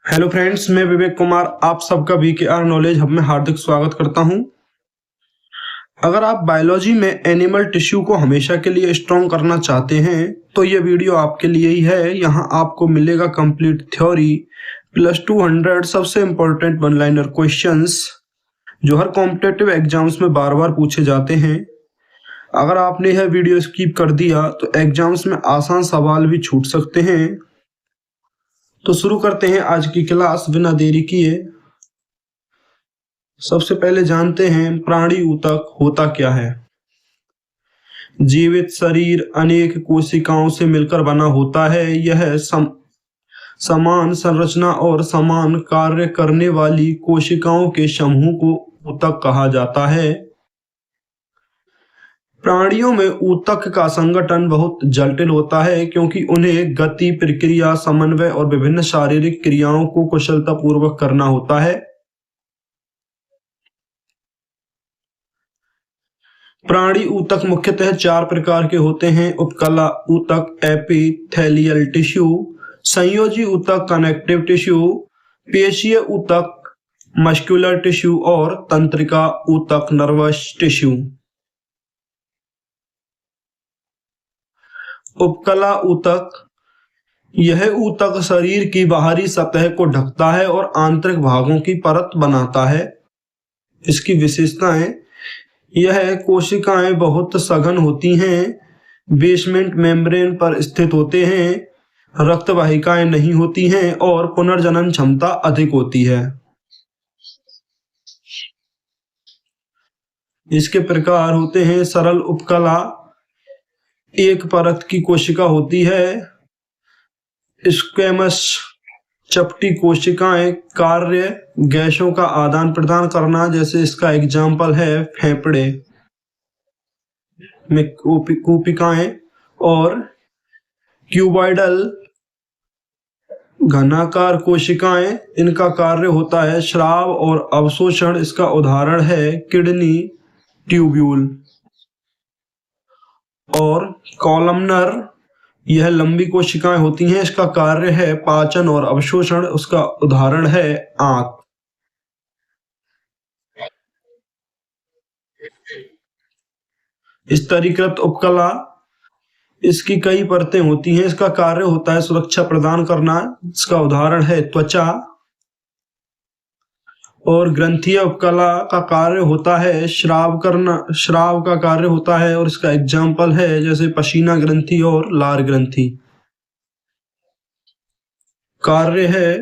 Hello friends, मैं विवेक कुमार आप सबका वीकेआर नॉलेज हब में हार्दिक स्वागत करता हूं। अगर आप बायोलॉजी में एनिमल टिश्यू को हमेशा के लिए स्ट्रॉन्ग करना चाहते हैं तो ये वीडियो आपके लिए ही है। यहाँ आपको मिलेगा कंप्लीट थ्योरी प्लस 200 सबसे इम्पोर्टेंट वन लाइनर क्वेश्चंस जो हर कॉम्पिटेटिव एग्जाम्स में बार बार पूछे जाते हैं। अगर आपने यह वीडियो स्किप कर दिया तो एग्जाम्स में आसान सवाल भी छूट सकते हैं। तो शुरू करते हैं आज की क्लास बिना देरी किए। सबसे पहले जानते हैं प्राणी ऊतक होता क्या है। जीवित शरीर अनेक कोशिकाओं से मिलकर बना होता है। यह समान संरचना और समान कार्य करने वाली कोशिकाओं के समूह को ऊतक कहा जाता है। प्राणियों में ऊतक का संगठन बहुत जटिल होता है क्योंकि उन्हें गति, प्रक्रिया, समन्वय और विभिन्न शारीरिक क्रियाओं को कुशलतापूर्वक करना होता है। प्राणी ऊतक मुख्यतः 4 प्रकार के होते हैं: उपकला ऊतक, एपिथेलियल टिश्यू, संयोजी ऊतक, कनेक्टिव टिश्यू, पेशीय ऊतक, मस्कुलर टिश्यू और तंत्रिका ऊतक, नर्वस टिश्यू। उपकला ऊतक, यह ऊतक शरीर की बाहरी सतह को ढकता है और आंतरिक भागों की परत बनाता है। इसकी विशेषताएं: यह कोशिकाएं बहुत सघन होती हैं, बेसमेंट मेम्ब्रेन पर स्थित होते हैं, रक्त वाहिकाएं नहीं होती हैं और पुनर्जनन क्षमता अधिक होती है। इसके प्रकार होते हैं: सरल उपकला, एक परत की कोशिका होती है। स्क्वैमस, चपटी कोशिकाएं, कार्य गैसों का आदान प्रदान करना, जैसे इसका एग्जाम्पल है फेफड़े में कूपिकाएं। और क्यूबॉइडल, घनाकार कोशिकाएं, इनका कार्य होता है स्राव और अवशोषण। इसका उदाहरण है किडनी ट्यूब्यूल। और कॉलमनर, यह लंबी कोशिकाएं होती हैं, इसका कार्य है पाचन और अवशोषण। उसका उदाहरण है आंत। स्तरीकृत उपकला, इसकी कई परतें होती हैं, इसका कार्य होता है सुरक्षा प्रदान करना। इसका उदाहरण है त्वचा। और ग्रंथीय उपकला का कार्य होता है श्राव करना, श्राव का कार्य होता है और इसका एग्जाम्पल है जैसे पसीना ग्रंथि और लार ग्रंथि। कार्य है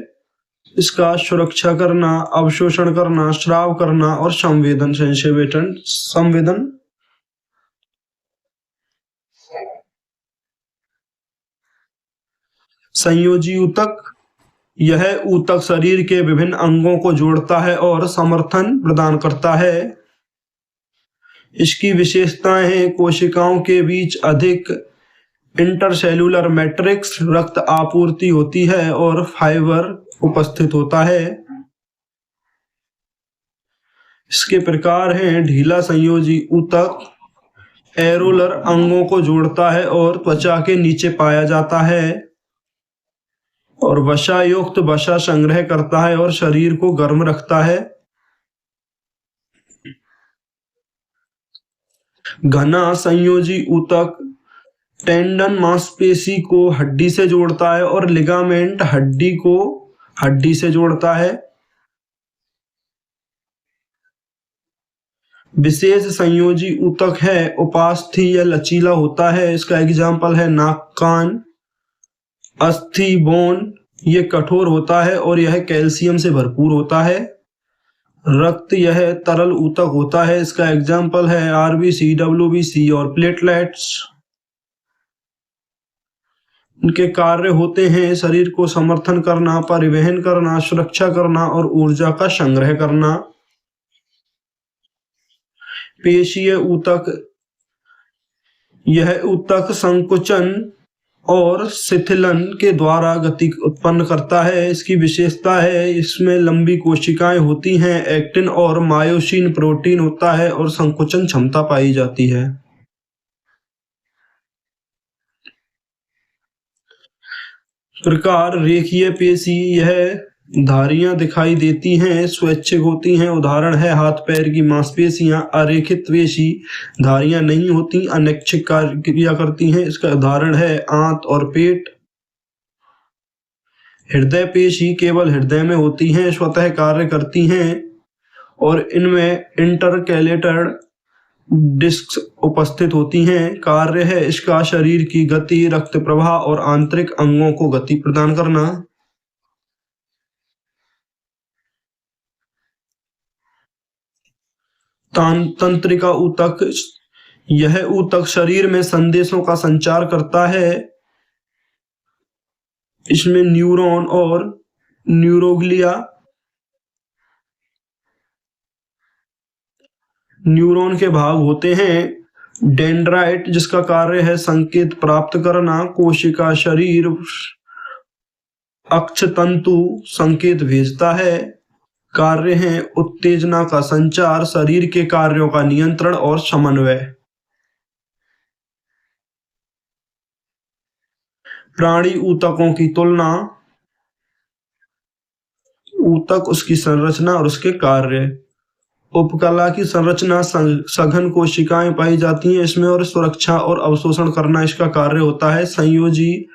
इसका सुरक्षा करना, अवशोषण करना, श्राव करना और संवेदन संवेदन। संयोजी ऊतक, यह ऊतक शरीर के विभिन्न अंगों को जोड़ता है और समर्थन प्रदान करता है। इसकी विशेषताएं हैं: कोशिकाओं के बीच अधिक इंटरसेल्यूलर मैट्रिक्स, रक्त आपूर्ति होती है और फाइबर उपस्थित होता है। इसके प्रकार हैं: ढीला संयोजी ऊतक, एरोलर अंगों को जोड़ता है और त्वचा के नीचे पाया जाता है। और वसा युक्त वसा संग्रह करता है और शरीर को गर्म रखता है। घना संयोजी ऊतक टेंडन मांसपेशी को हड्डी से जोड़ता है और लिगामेंट हड्डी को हड्डी से जोड़ता है। विशेष संयोजी ऊतक है उपास्थि या लचीला होता है। इसका एग्जाम्पल है नाक, कान। अस्थि, बोन, ये कठोर होता है और यह कैल्शियम से भरपूर होता है। रक्त, यह तरल ऊतक होता है। इसका एग्जाम्पल है आरबीसी, डब्ल्यूबीसी और प्लेटलेट्स। इनके कार्य होते हैं शरीर को समर्थन करना, परिवहन करना, सुरक्षा करना और ऊर्जा का संग्रह करना। पेशीय ऊतक, यह ऊतक संकुचन और शिथिलन के द्वारा गति उत्पन्न करता है। इसकी विशेषता है इसमें लंबी कोशिकाएं होती हैं, एक्टिन और मायोसिन प्रोटीन होता है और संकुचन क्षमता पाई जाती है। प्रकार रेखीय पेशी, यह धारियां दिखाई देती हैं, स्वैच्छिक होती हैं। उदाहरण है हाथ पैर की मांसपेशियां। अरेखित पेशी धारियां नहीं होती, अनैच्छिक क्रिया करती हैं। इसका उदाहरण है आंत और पेट। हृदय पेशी केवल हृदय में होती हैं, स्वतः कार्य करती हैं और इनमें इंटरकैलेटेड डिस्क उपस्थित होती हैं। कार्य है इसका शरीर की गति, रक्त प्रवाह और आंतरिक अंगों को गति प्रदान करना। तंत्रिका ऊतक, यह ऊतक शरीर में संदेशों का संचार करता है। इसमें न्यूरॉन और न्यूरोग्लिया, न्यूरॉन के भाग होते हैं। डेंड्राइट जिसका कार्य है संकेत प्राप्त करना। कोशिका शरीर अक्षतंतु संकेत भेजता है। कार्य है उत्तेजना का संचार, शरीर के कार्यों का नियंत्रण और समन्वय। प्राणी ऊतकों की तुलना। ऊतक, उसकी संरचना और उसके कार्य। उपकला की संरचना सघन कोशिकाएं पाई जाती हैं इसमें और सुरक्षा और अवशोषण करना इसका कार्य होता है। संयोजी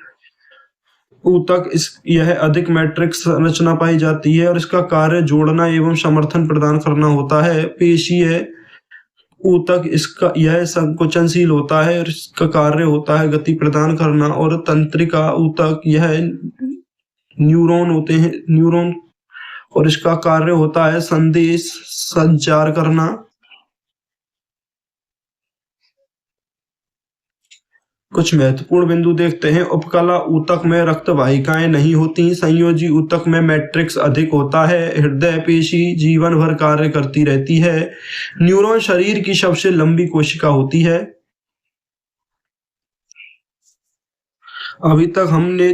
ऊतक, यह अधिक मैट्रिक्स संरचना पाई जाती है और इसका कार्य जोड़ना एवं समर्थन प्रदान करना होता है। पेशीय ऊतक, यह संकुचनशील होता है और इसका कार्य होता है गति प्रदान करना। और तंत्रिका ऊतक, यह न्यूरॉन होते हैं, न्यूरॉन, और इसका कार्य होता है संदेश संचार करना। कुछ महत्वपूर्ण बिंदु देखते हैं। उपकला ऊतक में रक्त वाहिकाएं नहीं होती। संयोजी ऊतक में मैट्रिक्स अधिक होता है। हृदय पेशी जीवन भर कार्य करती रहती है। न्यूरॉन शरीर की सबसे लंबी कोशिका होती है। अभी तक हमने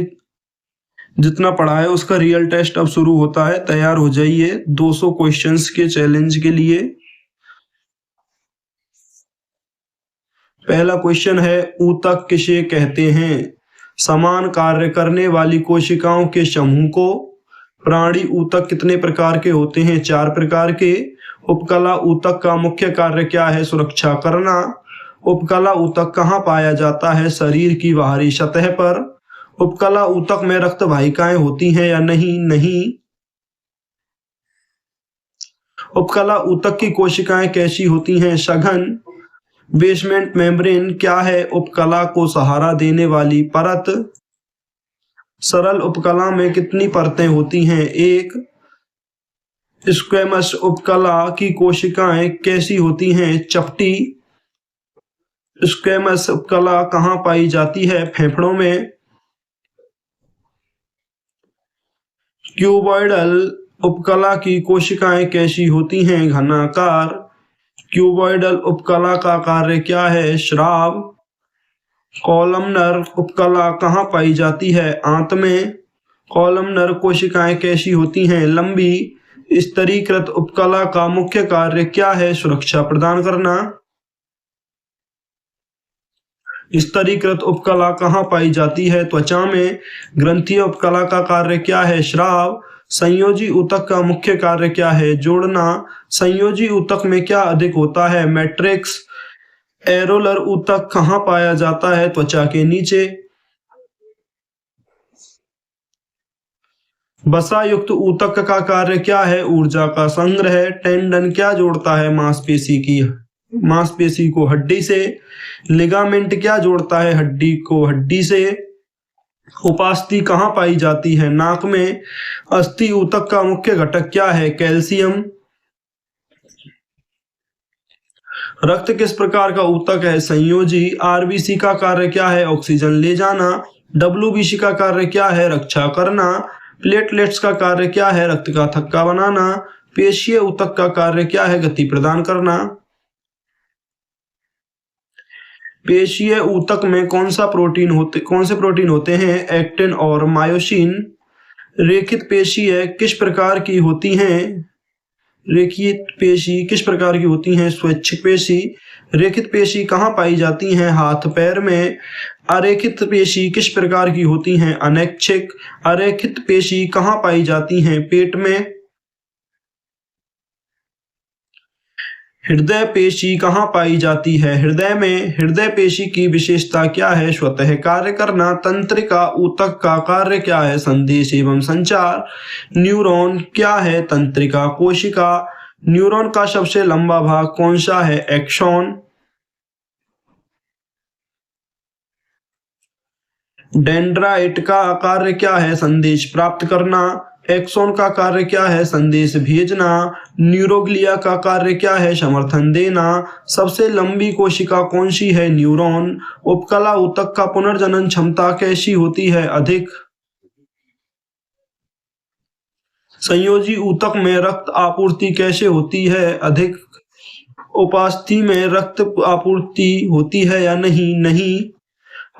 जितना पढ़ा है उसका रियल टेस्ट अब शुरू होता है। तैयार हो जाइए 200 क्वेश्चंस के चैलेंज के लिए। पहला क्वेश्चन है, ऊतक किसे कहते हैं? समान कार्य करने वाली कोशिकाओं के समूह को। प्राणी ऊतक कितने प्रकार के होते हैं? 4 प्रकार के। उपकला ऊतक का मुख्य कार्य क्या है? सुरक्षा करना। उपकला ऊतक कहाँ पाया जाता है? शरीर की बाहरी सतह पर। उपकला ऊतक में रक्त वाहिकाएं होती हैं या नहीं? नहीं। उपकला ऊतक की कोशिकाएं कैसी होती हैं? सघन। बेसमेंट मेम्ब्रेन क्या है? उपकला को सहारा देने वाली परत। सरल उपकला में कितनी परतें होती हैं? 1। स्क्वैमस उपकला की कोशिकाएं कैसी होती हैं? चपटी। स्क्वैमस उपकला कहाँ पाई जाती है? फेफड़ों में। क्यूबॉइडल उपकला की कोशिकाएं कैसी होती हैं? घनाकार। क्यूबॉइडल उपकला का कार्य क्या है? स्राव। कॉलमनर उपकला कहाँ पाई जाती है? आंत में। कॉलमनर कोशिकाएं कैसी होती हैं? लंबी। स्तरीकृत उपकला का मुख्य कार्य क्या है? सुरक्षा प्रदान करना। स्तरीकृत उपकला कहाँ पाई जाती है? त्वचा में। ग्रंथीय उपकला का कार्य क्या है? स्राव। संयोजी ऊतक का मुख्य कार्य क्या है? जोड़ना। संयोजी ऊतक में क्या अधिक होता है? मैट्रिक्स। एरोलर ऊतक कहाँ पाया जाता है? त्वचा के नीचे। वसा युक्त ऊतक का कार्य क्या है? ऊर्जा का संग्रह। टेंडन क्या जोड़ता है? मांसपेशी को हड्डी से। लिगामेंट क्या जोड़ता है? हड्डी को हड्डी से। उपास्थि कहाँ पाई जाती है? नाक में। अस्थि ऊतक का मुख्य घटक क्या है? कैल्शियम। रक्त किस प्रकार का ऊतक है? संयोजी। आरबीसी का कार्य क्या है? ऑक्सीजन ले जाना। डब्ल्यूबीसी का कार्य क्या है? रक्षा करना। प्लेटलेट्स का कार्य क्या है? रक्त का थक्का बनाना। पेशीय ऊतक का कार्य क्या है? गति प्रदान करना। पेशीय ऊतक में कौन से प्रोटीन होते हैं? एक्टिन और मायोसिन। रेखित पेशीय किस प्रकार की होती हैं? रेखित पेशी किस प्रकार की होती हैं? स्वैच्छिक पेशी। रेखित पेशी कहाँ पाई जाती हैं? हाथ पैर में। अरेखित पेशी किस प्रकार की होती हैं? अनैच्छिक। अरेखित पेशी कहाँ पाई जाती हैं? पेट में। हृदय पेशी कहाँ पाई जाती है? हृदय में। हृदय पेशी की विशेषता क्या है? स्वतः कार्य करना। तंत्रिका ऊतक का कार्य क्या है? संदेश एवं संचार। न्यूरॉन क्या है? तंत्रिका कोशिका। न्यूरॉन का सबसे लंबा भाग कौन सा है? एक्सॉन। डेंड्राइट का कार्य क्या है? संदेश प्राप्त करना। एक्सॉन का कार्य क्या है? संदेश भेजना। न्यूरोग्लिया का कार्य क्या है? समर्थन देना। सबसे लंबी कोशिका कौन सी है? न्यूरॉन। उपकला ऊतक का पुनर्जनन क्षमता कैसी होती है? अधिक। संयोजी ऊतक में रक्त आपूर्ति कैसे होती है? अधिक। उपास्थि में रक्त आपूर्ति होती है या नहीं? नहीं।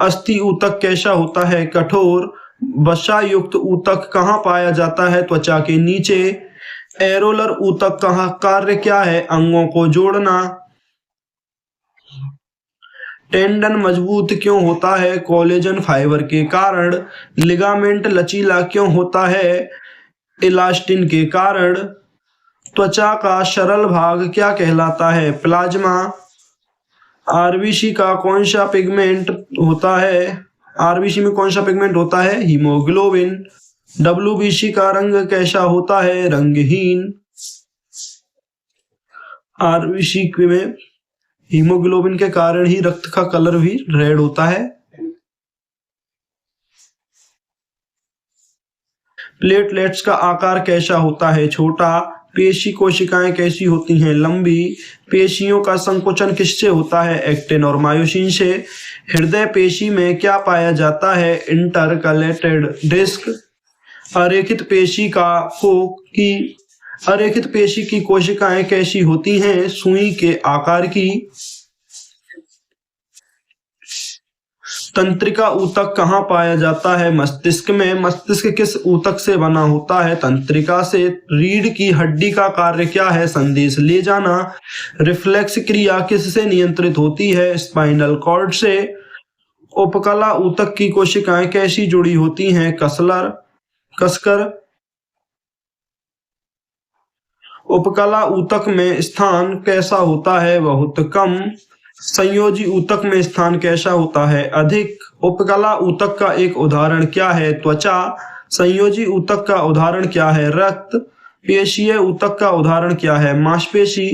अस्थि ऊतक कैसा होता है? कठोर। वसा युक्त ऊतक कहाँ पाया जाता है? त्वचा के नीचे। एरोलर ऊतक का कार्य क्या है? अंगों को जोड़ना। टेंडन मजबूत क्यों होता है? कोलेजन फाइबर के कारण। लिगामेंट लचीला क्यों होता है? इलास्टिन के कारण। त्वचा का सरल भाग क्या कहलाता है? प्लाज्मा। आरबीसी का कौन सा पिगमेंट होता है? आरबीसी में कौन सा पिगमेंट होता है? हीमोग्लोबिन। डब्ल्यूबीसी का रंग कैसा होता है? रंगहीन। आरबीसी में हीमोग्लोबिन के कारण ही रक्त का कलर भी रेड होता है। प्लेटलेट्स का आकार कैसा होता है? छोटा। पेशी कोशिकाएं कैसी होती हैं? लंबी। पेशियों का संकुचन किससे होता है? एक्टिन और मायोसिन से। हृदय पेशी में क्या पाया जाता है? Intercalated disc. अरेखित पेशी की कोशिकाएं कैसी होती हैं? सुई के आकार की। तंत्रिका ऊतक कहाँ पाया जाता है? मस्तिष्क में। मस्तिष्क किस ऊतक से बना होता है? तंत्रिका से। रीढ़ की हड्डी का कार्य क्या है? संदेश ले जाना। रिफ्लेक्स क्रिया किससे नियंत्रित होती है? स्पाइनल कॉर्ड से। उपकला ऊतक की कोशिकाएं कैसी जुड़ी होती हैं? कसकर। उपकला ऊतक में स्थान कैसा होता है? बहुत कम। संयोजी ऊतक में स्थान कैसा होता है? अधिक। उपकला ऊतक का एक उदाहरण क्या है? त्वचा। संयोजी ऊतक का उदाहरण क्या है? रक्त। पेशीय ऊतक का उदाहरण क्या है? मांसपेशी।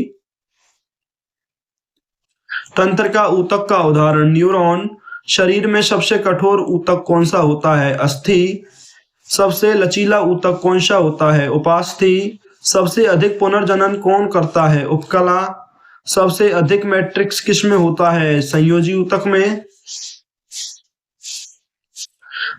तंत्रिका ऊतक का उदाहरण न्यूरॉन। शरीर में सबसे कठोर ऊतक कौन सा होता है? अस्थि। सबसे लचीला ऊतक कौन सा होता है? उपास्थि। सबसे अधिक पुनर्जनन कौन करता है? उपकला। सबसे अधिक मैट्रिक्स किस में होता है? संयोजी ऊतक में।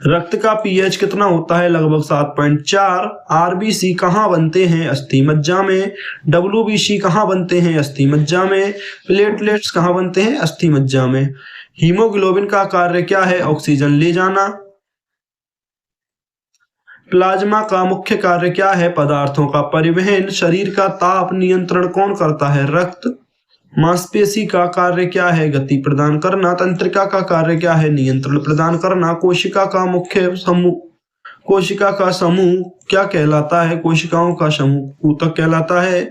रक्त का पीएच कितना होता है? लगभग 7.4। आरबीसी कहाँ बनते हैं? अस्थि मज्जा में। डब्ल्यूबीसी कहाँ बनते हैं? अस्थि मज्जा में। प्लेटलेट्स कहाँ बनते हैं? अस्थि मज्जा में। हीमोग्लोबिन का कार्य क्या है? ऑक्सीजन ले जाना। प्लाज्मा का मुख्य कार्य क्या है? पदार्थों का परिवहन। शरीर का ताप नियंत्रण कौन करता है? रक्त। मांसपेशी का कार्य क्या है? गति प्रदान करना। तंत्रिका का कार्य क्या है? नियंत्रण प्रदान करना। कोशिका का समूह क्या कहलाता है? कोशिकाओं का समूह ऊतक कहलाता है।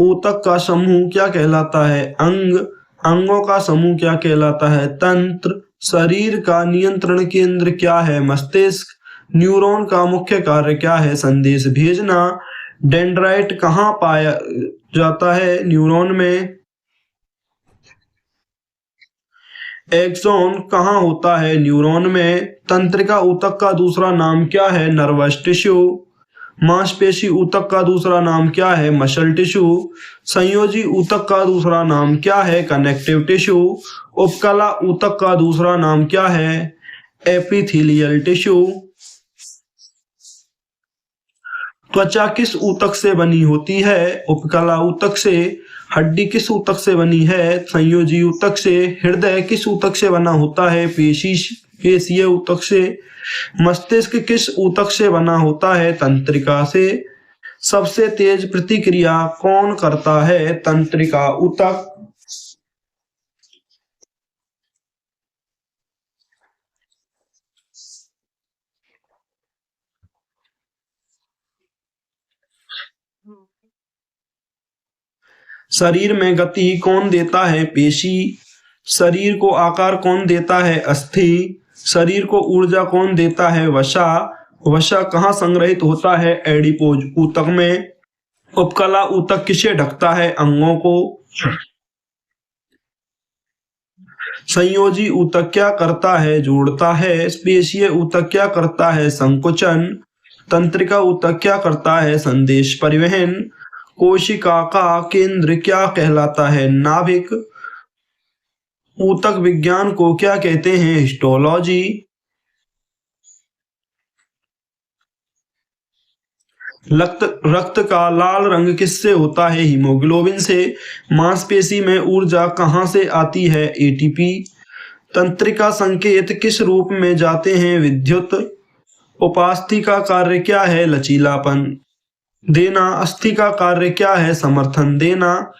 ऊतक का समूह क्या कहलाता है? अंग। अंगों का समूह क्या कहलाता है? तंत्र। शरीर का नियंत्रण केंद्र क्या है? मस्तिष्क। न्यूरॉन का मुख्य कार्य क्या है? संदेश भेजना। डेंड्राइट कहाँ पाया जाता है? न्यूरॉन में। एक्सॉन कहाँ होता है? न्यूरॉन में। तंत्रिका ऊतक का दूसरा नाम क्या है? Nervous tissue. मांसपेशी ऊतक का दूसरा नाम क्या है? Muscle tissue. संयोजी ऊतक का दूसरा नाम क्या है? Connective tissue. उपकला ऊतक का दूसरा नाम क्या है? Epithelial tissue. त्वचा किस ऊतक से बनी होती है? उपकला ऊतक से। हड्डी किस ऊतक से बनी है? संयोजी ऊतक से। हृदय किस ऊतक से बना होता है? पेशीय ऊतक से। मस्तिष्क किस ऊतक से बना होता है? तंत्रिका से। सबसे तेज प्रतिक्रिया कौन करता है? तंत्रिका ऊतक। शरीर में गति कौन देता है? पेशी। शरीर को आकार कौन देता है? अस्थि। शरीर को ऊर्जा कौन देता है? वसा। वसा कहाँ संग्रहित होता है? एडिपोज ऊतक में। उपकला ऊतक किसे ढकता है? अंगों को। संयोजी ऊतक क्या करता है? जोड़ता है। स्पेशीय ऊतक क्या करता है? संकुचन। तंत्रिका ऊतक क्या करता है? संदेश परिवहन। कोशिका का केंद्र क्या कहलाता है? नाभिक। ऊतक विज्ञान को क्या कहते हैं? हिस्टोलॉजी। रक्त का लाल रंग किससे होता है? हीमोग्लोबिन से। मांसपेशी में ऊर्जा कहाँ से आती है? एटीपी। तंत्रिका संकेत किस रूप में जाते हैं? विद्युत। उपास्थि का कार्य क्या है? लचीलापन देना। अस्थि का कार्य क्या है? समर्थन देना।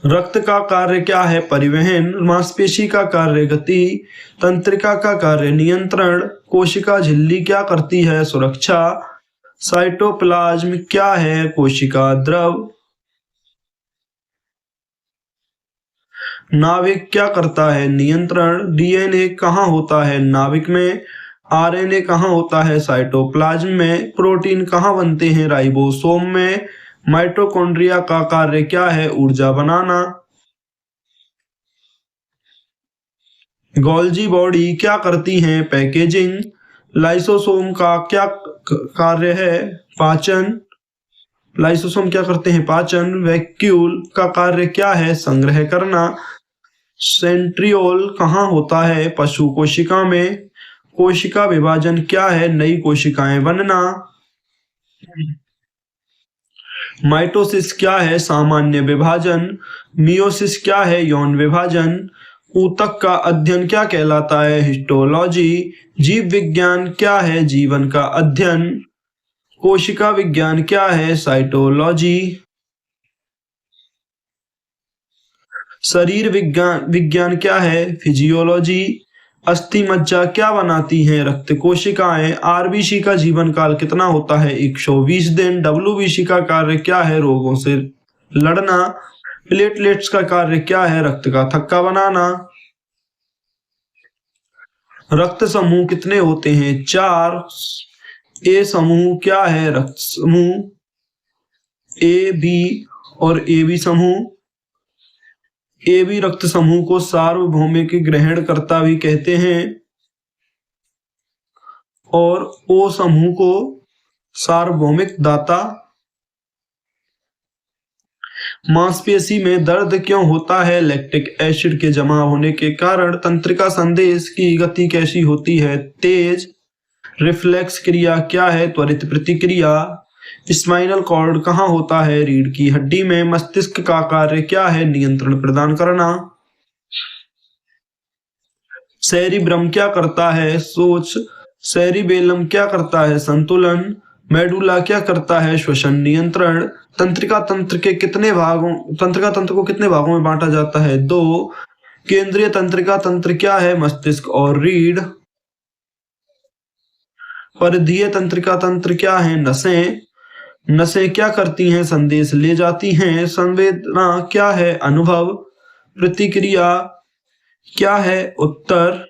रक्त का कार्य क्या है? परिवहन। मांसपेशी का कार्य गति। तंत्रिका का कार्य नियंत्रण। कोशिका झिल्ली क्या करती है? सुरक्षा। साइटोप्लाज्म क्या है? कोशिका द्रव। नाभिक क्या करता है? नियंत्रण। डीएनए कहाँ होता है? नाभिक में। आरएनए कहाँ होता है? साइटोप्लाज्म में। प्रोटीन कहाँ बनते हैं? राइबोसोम में। माइटोकॉन्ड्रिया का कार्य क्या है? ऊर्जा बनाना। गोल्जी बॉडी क्या करती है? पैकेजिंग। लाइसोसोम का क्या कार्य है? पाचन। लाइसोसोम क्या करते हैं? पाचन। वैक्यूल का कार्य क्या है? संग्रह करना। सेंट्रियोल कहाँ होता है? पशु कोशिका में। कोशिका विभाजन क्या है? नई कोशिकाएं बनना। माइटोसिस क्या है? सामान्य विभाजन। मियोसिस क्या है? यौन विभाजन। ऊतक का अध्ययन क्या कहलाता है? हिस्टोलॉजी। जीव विज्ञान क्या है? जीवन का अध्ययन। कोशिका विज्ञान क्या है? साइटोलॉजी। शरीर विज्ञान विज्ञान क्या है? फिजियोलॉजी। अस्थि मज्जा क्या बनाती हैं? रक्त कोशिकाएं। आरबीसी का जीवन काल कितना होता है? 120 दिन। डब्ल्यूबीसी का कार्य क्या है? रोगों से लड़ना। प्लेटलेट्स का कार्य क्या है? रक्त का थक्का बनाना। रक्त समूह कितने होते हैं? 4। ए समूह क्या है? रक्त समूह। ए बी और ए बी समूह। ए बी रक्त समूह को सार्वभौमिक ग्रहणकर्ता भी कहते हैं और ओ समूह को सार्वभौमिक दाता। मांसपेशी में दर्द क्यों होता है? लैक्टिक एसिड के जमा होने के कारण। तंत्रिका संदेश की गति कैसी होती है? तेज। रिफ्लेक्स क्रिया क्या है? त्वरित प्रतिक्रिया। स्पाइनल कॉर्ड कहाँ होता है? रीढ़ की हड्डी में। मस्तिष्क का कार्य क्या है? नियंत्रण प्रदान करना। सेरिब्रम क्या करता है? सोच। सेरिबेलम क्या करता है? संतुलन। मेडुला क्या करता है? श्वसन नियंत्रण। तंत्रिका तंत्र को कितने भागों में बांटा जाता है? 2। केंद्रीय तंत्रिका तंत्र क्या है? मस्तिष्क और रीढ़। परिधीय तंत्रिका तंत्र क्या है? नसें। नसें क्या करती हैं? संदेश ले जाती हैं। संवेदना क्या है? अनुभव। प्रतिक्रिया क्या है? उत्तर।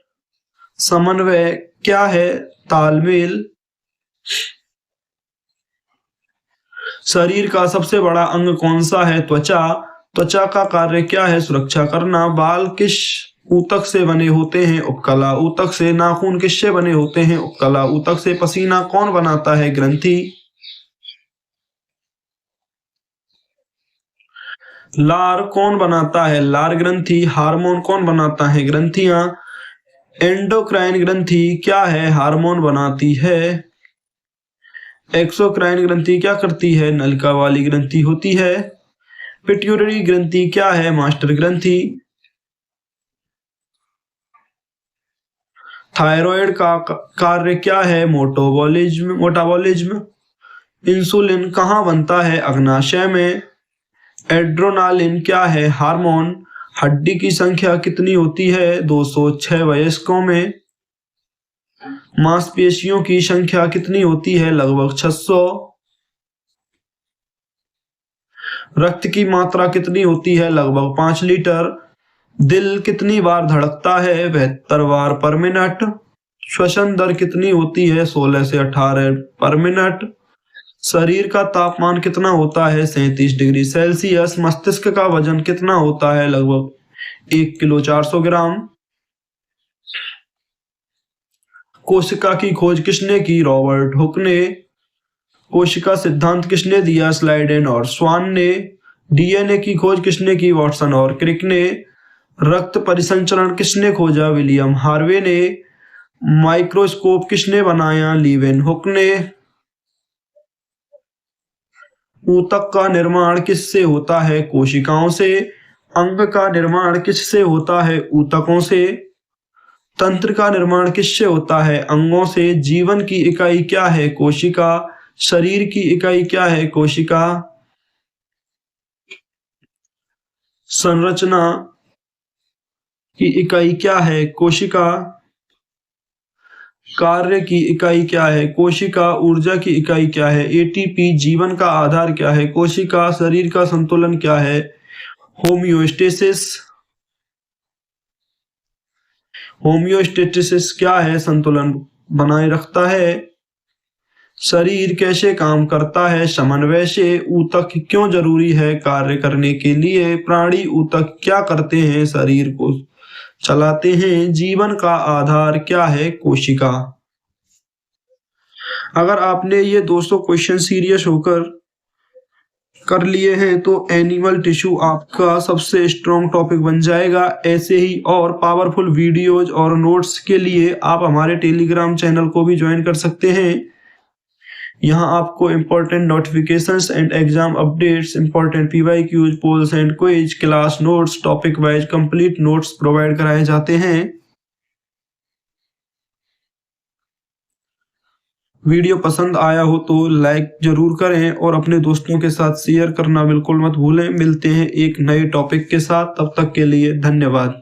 समन्वय क्या है? तालमेल। शरीर का सबसे बड़ा अंग कौन सा है? त्वचा। त्वचा का कार्य क्या है? सुरक्षा करना। बाल किस ऊतक से बने होते हैं? उपकला ऊतक से। नाखून किससे बने होते हैं? उपकला ऊतक से। पसीना कौन बनाता है? ग्रंथि। लार कौन बनाता है? लार ग्रंथि। हार्मोन कौन बनाता है? ग्रंथियां। एंडोक्राइन ग्रंथि क्या है? हार्मोन बनाती है। एक्सोक्राइन ग्रंथि क्या करती है? नलिका वाली ग्रंथि होती है। पिट्यूटरी ग्रंथि क्या है? मास्टर ग्रंथि। थायराइड का कार्य क्या है? मोटाबॉलिज्म। इंसुलिन कहाँ बनता है? अग्नाशय में। एड्रेनालिन क्या है? हार्मोन। हड्डी की संख्या कितनी होती है? 206 वयस्कों में। मांसपेशियों की संख्या कितनी होती है? लगभग 600। रक्त की मात्रा कितनी होती है? लगभग 5 लीटर। दिल कितनी बार धड़कता है? 72 बार पर मिनट। श्वसन दर कितनी होती है? 16 से 18 पर मिनट। शरीर का तापमान कितना होता है? 37 डिग्री सेल्सियस। मस्तिष्क का वजन कितना होता है? लगभग 1 किलो 400 ग्राम। कोशिका की खोज किसने की? रॉबर्ट हुक ने। कोशिका सिद्धांत किसने दिया? स्लाइडेन और स्वान ने। डीएनए की खोज किसने की? वॉटसन और क्रिक ने। रक्त परिसंचरण किसने खोजा? विलियम हार्वे ने। माइक्रोस्कोप किसने बनाया? लीवेन हुक ने। ऊतक का निर्माण किससे होता है? कोशिकाओं से। अंग का निर्माण किससे होता है? ऊतकों से। तंत्र का निर्माण किससे होता है? अंगों से। जीवन की इकाई क्या है? कोशिका। शरीर की इकाई क्या है? कोशिका। संरचना की इकाई क्या है? कोशिका। कार्य की इकाई क्या है? कोशिका। ऊर्जा की इकाई क्या है? एटीपी। जीवन का आधार क्या है? कोशिका। शरीर का संतुलन क्या है? होमियोस्टेसिस। होमियोस्टेसिस क्या है? संतुलन बनाए रखता है। शरीर कैसे काम करता है? समन्वय से। ऊतक क्यों जरूरी है कार्य करने के लिए? प्राणी ऊतक क्या करते हैं? शरीर को चलाते हैं। जीवन का आधार क्या है? कोशिका। अगर आपने ये 200 क्वेश्चन सीरियस होकर कर लिए हैं तो एनिमल टिश्यू आपका सबसे स्ट्रॉन्ग टॉपिक बन जाएगा। ऐसे ही और पावरफुल वीडियोज और नोट्स के लिए आप हमारे टेलीग्राम चैनल को भी ज्वाइन कर सकते हैं। यहाँ आपको important notifications and exam updates, important PYQs, polls and quiz, class notes, topic wise complete notes provide कराए जाते हैं। वीडियो पसंद आया हो तो लाइक जरूर करें और अपने दोस्तों के साथ शेयर करना बिल्कुल मत भूलें। मिलते हैं एक नए टॉपिक के साथ, तब तक के लिए धन्यवाद।